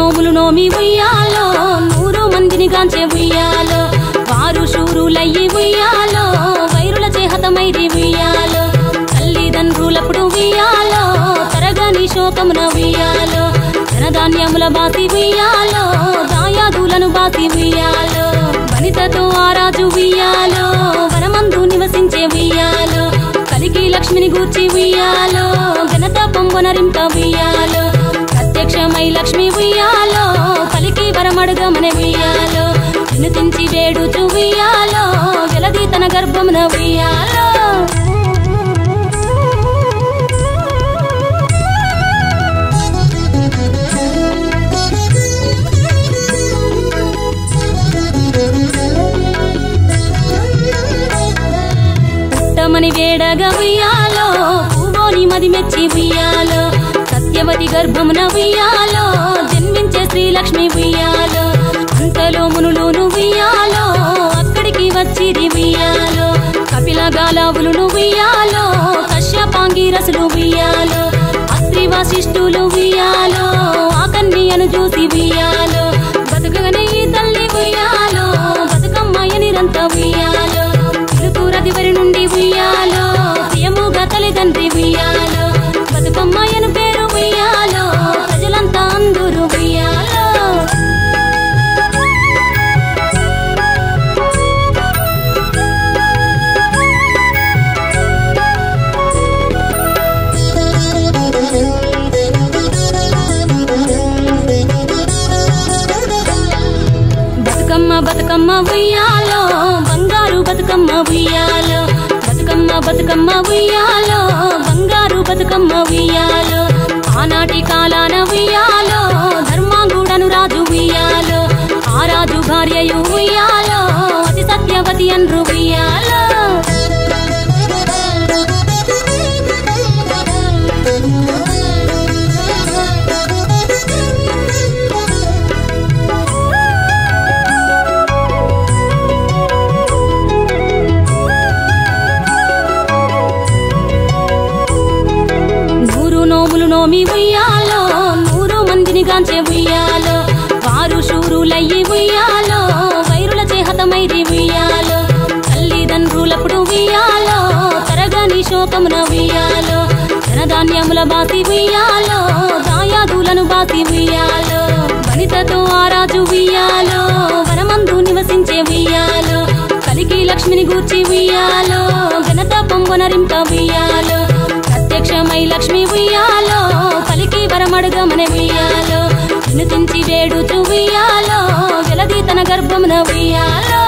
నోములు నోమి ఉయ్యాలో 100 మందిని గాంచే ఉయ్యాలో వారు శూరులయ్యి ఉయ్యాలో వైరుల చేహతమైరి ఉయ్యాలో తల్లిదండ్రులప్పుడు ఉయ్యాలో తరగని శోకమున ఉయ్యాలో ధనధాన్యముల బాసి ఉయ్యాలో దాయాదులను బాసి ఉయ్యాలో వనితతో ఆరాజు ఉయ్యాలో వనమందు నివసించే ఉయ్యాలో కలికి లక్ష్మిని గూర్చి ఉయ్యాలో ఘనత పొంగొనరింప ఉయ్యాలో ప్రత్యక్షమై లక్ష్మి ఉయ్యాలో కలికి వరమడుగమనే ఉయ్యాలో వినుతించి వేడుచు ఉయ్యాలో వెలది తన గర్భమున ఉయ్యాలో పుట్టమని వేడగా ఉయ్యాలో పూవోని మది మెచ్చి ఉయ్యాలో సత్యవతి గర్భమున ఉయ్యాలో జన్మించే శ్రీలక్ష్మి ఉయ్యాలో అంతలో మునులును ఉయ్యాలో అక్కడికి వచ్చిరి ఉయ్యాలో కపిల గాలావులును ఉయ్యాలో కశ్యపాంగిరసులు ఉయ్యాలో అత్రి వశిష్ఠులు ఉయ్యాలో ఆ కన్యను చూసి ఉయ్యాలో బతుకగనే ఈ తల్లి ఉయ్యాలో బతుకమ్మయ్యనిరంత ఉయ్యాలో పిలుపురదివరి నుండి ఉయ్యాలో ప్రియముగా తల్లిదండ్రి ఉయ్యాలో బతుకమ్మయ్యను పేరు ఉయ్యాలో ప్రజలంతా అందరూ ఉయ్యాలో బతుకమ్మ బతుకమ్మ ఉయ్యాలో బంగారు బతుకమ్మ ఉయ్యాలో బతుకమ్మ బతుకమ్మ ఉయ్యాలో బంగారు బతుకమ్మ ఉయ్యాలో ఆనాటి కాలాన ఉయ్యాలో ధర్మాంగుడను రాజు ఉయ్యాలో ఆ రాజు భార్యయు ఉయ్యాలో అతి సత్యవతి అన్రు ఉయ్యాలో నోమి ఉయ్యాలో 100 మందిని గాంచే ఉయ్యాలో వారు శూరులయ్యి ఉయ్యాలో వైరుల చేహతమైరి ఉయ్యాలో తల్లిదండ్రులప్పుడు ఉయ్యాలో తరగని శోకమున ఉయ్యాలో ధనధాన్యముల బాసి ఉయ్యాలో దాయాదులను బాసి ఉయ్యాలో వనితతో ఆరాజు ఉయ్యాలో వనమందు నివసించే ఉయ్యాలో కలికి లక్ష్మిని గూర్చి ఉయ్యాలో ఘనత పొంగొనరింప ఉయ్యాలో ప్రత్యక్షమై లక్ష్మి ఉయ్యాలో కలికి వరమడుగమనే ఉయ్యాలో వినుతించి వేడుచు ఉయ్యాలో వెలది తన గర్భమున ఉయ్యాలో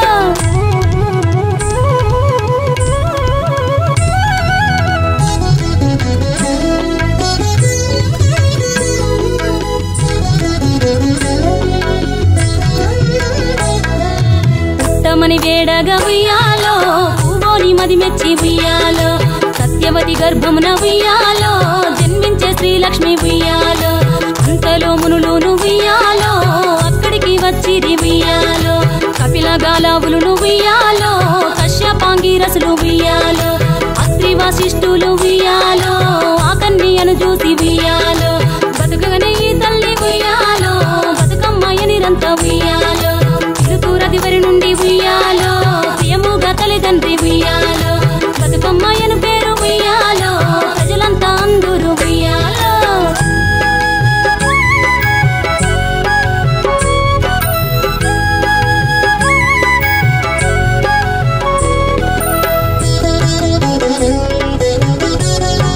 పుట్టమని వేడగా ఉయ్యాలో పూవోని మది మెచ్చి ఉయ్యాలో సత్యవతి గర్భమున ఉయ్యాలో జన్మించే శ్రీలక్ష్మి ఉయ్యాలో అంతలో మునులును ఉయ్యాలో అక్కడికి వచ్చిరి ఉయ్యాలో కపిల గాలావులును ఉయ్యాలో కశ్యపాంగిరసులు ఉయ్యాలో అత్రి వశిష్ఠులు ఉయ్యాలో ఆ కన్యను చూసి ఉయ్యాలో